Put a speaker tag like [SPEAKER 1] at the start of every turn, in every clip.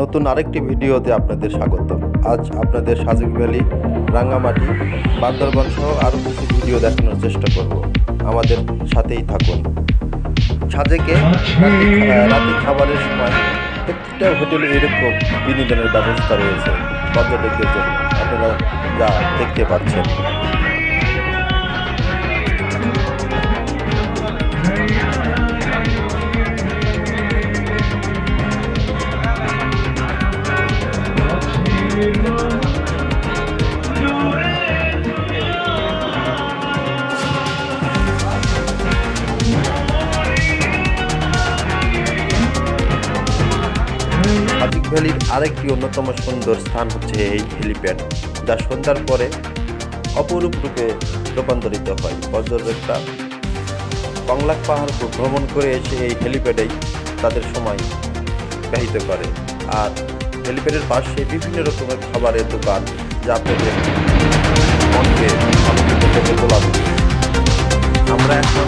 [SPEAKER 1] নতুন আরেকটি ভিডিওতে আপনাদের স্বাগতম। আজ আপনাদের সাজেক ভ্যালি, রাঙ্গামাটি, বান্দরবান সহ আরও কিছু ভিডিও দেখানোর চেষ্টা করব। আমাদের সাথেই থাকুন। সাজেকে রাতে খাবারের সময় প্রত্যেকটা হোটেলে এরকম বিনোদনের ব্যবস্থা রয়েছে পর্যটকদের জন্য। আপনারা যা দেখতে পাচ্ছেন, সাজেক ভ্যালির আরেকটি অন্যতম সুন্দর স্থান হচ্ছে এই হেলিপ্যাড, যা সন্ধ্যার পরে অপরূপ রূপে রূপান্তরিত হয়। পর্যটকরা কংলাক পাহাড় ভ্রমণ করে এসে এই হেলিপ্যাডেই তাদের সময় ব্যতীত করে। আর হেলিপ্যাডের পাশে বিভিন্ন রকমের খাবারের দোকান, যা আপনাদের মনকে আনন্দিত করে তোলাবে। আমরা এখন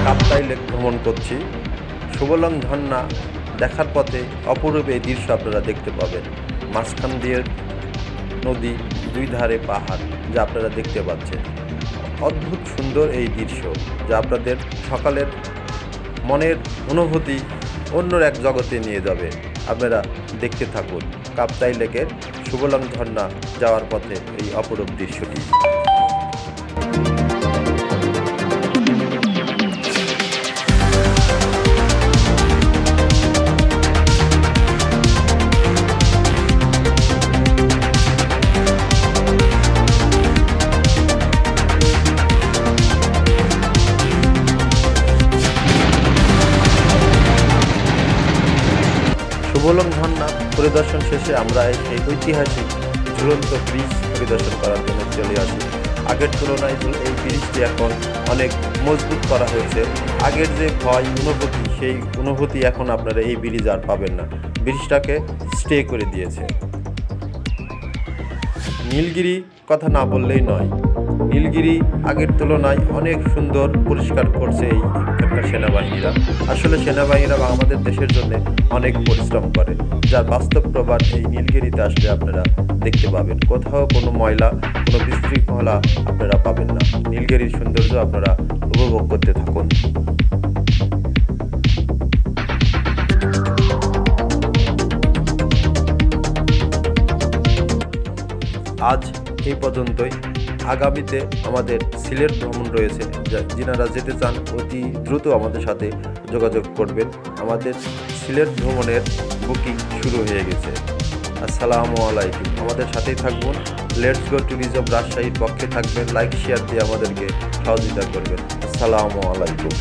[SPEAKER 1] কাপ্তাই লেক ভ্রমণ করছি। সুবলং ঝর্ণা দেখার পথে অপরূপ এই দৃশ্য আপনারা দেখতে পাবেন। মাঝখান দিয়ে নদী, দুই ধারে পাহাড়, যা আপনারা দেখতে পাচ্ছেন। অদ্ভুত সুন্দর এই দৃশ্য, যা আপনাদের সকালের মনের অনুভূতি অন্য এক জগতে নিয়ে যাবে। আপনারা দেখতে থাকুন কাপ্তাই লেকের সুবলং ঝর্ণা যাওয়ার পথে এই অপরূপ দৃশ্যটি। সুবলং ঝর্ণা পরিদর্শন শেষে আমরা এই ঐতিহাসিক ঝুলন্ত ব্রিজ পরিদর্শন করার জন্য চলে আসি। আগের তুলনায় এই ব্রিজটি এখন অনেক মজবুত করা হয়েছে। আগের যে ভয় অনুভূতি, সেই অনুভূতি এখন আপনারা এই ব্রিজ আর পাবেন না। ব্রিজটাকে স্টে করে দিয়েছে। নীলগিরি কথা না বললেই নয়। নীলগিরি আগের তুলনায় অনেক সুন্দর পরিষ্কার করছে এই এখানকার সেনাবাহিনীরা। আসলে সেনাবাহিনীরা আমাদের দেশের জন্য অনেক পরিশ্রম করে, যার বাস্তব প্রমাণ এই নীলগিরিতে আসলে আপনারা দেখতে পাবেন। কোথাও কোনো ময়লা, কোনো বিশৃঙ্খলা আপনারা পাবেন না। নীলগিরির সৌন্দর্য আপনারা উপভোগ করতে থাকুন। আজ এই পর্যন্তই। আগামীতে আমাদের সিলেট ভ্রমণ রয়েছে। যিনারা যেতে চান অতি দ্রুত আমাদের সাথে যোগাযোগ করবেন। আমাদের সিলেট ভ্রমণের বুকিং শুরু হয়ে গেছে। আসসালামু আলাইকুম। আমাদের সাথেই থাকবেন। লেটস গো ট্যুরিজম রাজশাহীর পক্ষে থাকবেন। লাইক শেয়ার দিয়ে আমাদেরকে সহযোগিতা করবেন। আসসালামু আলাইকুম।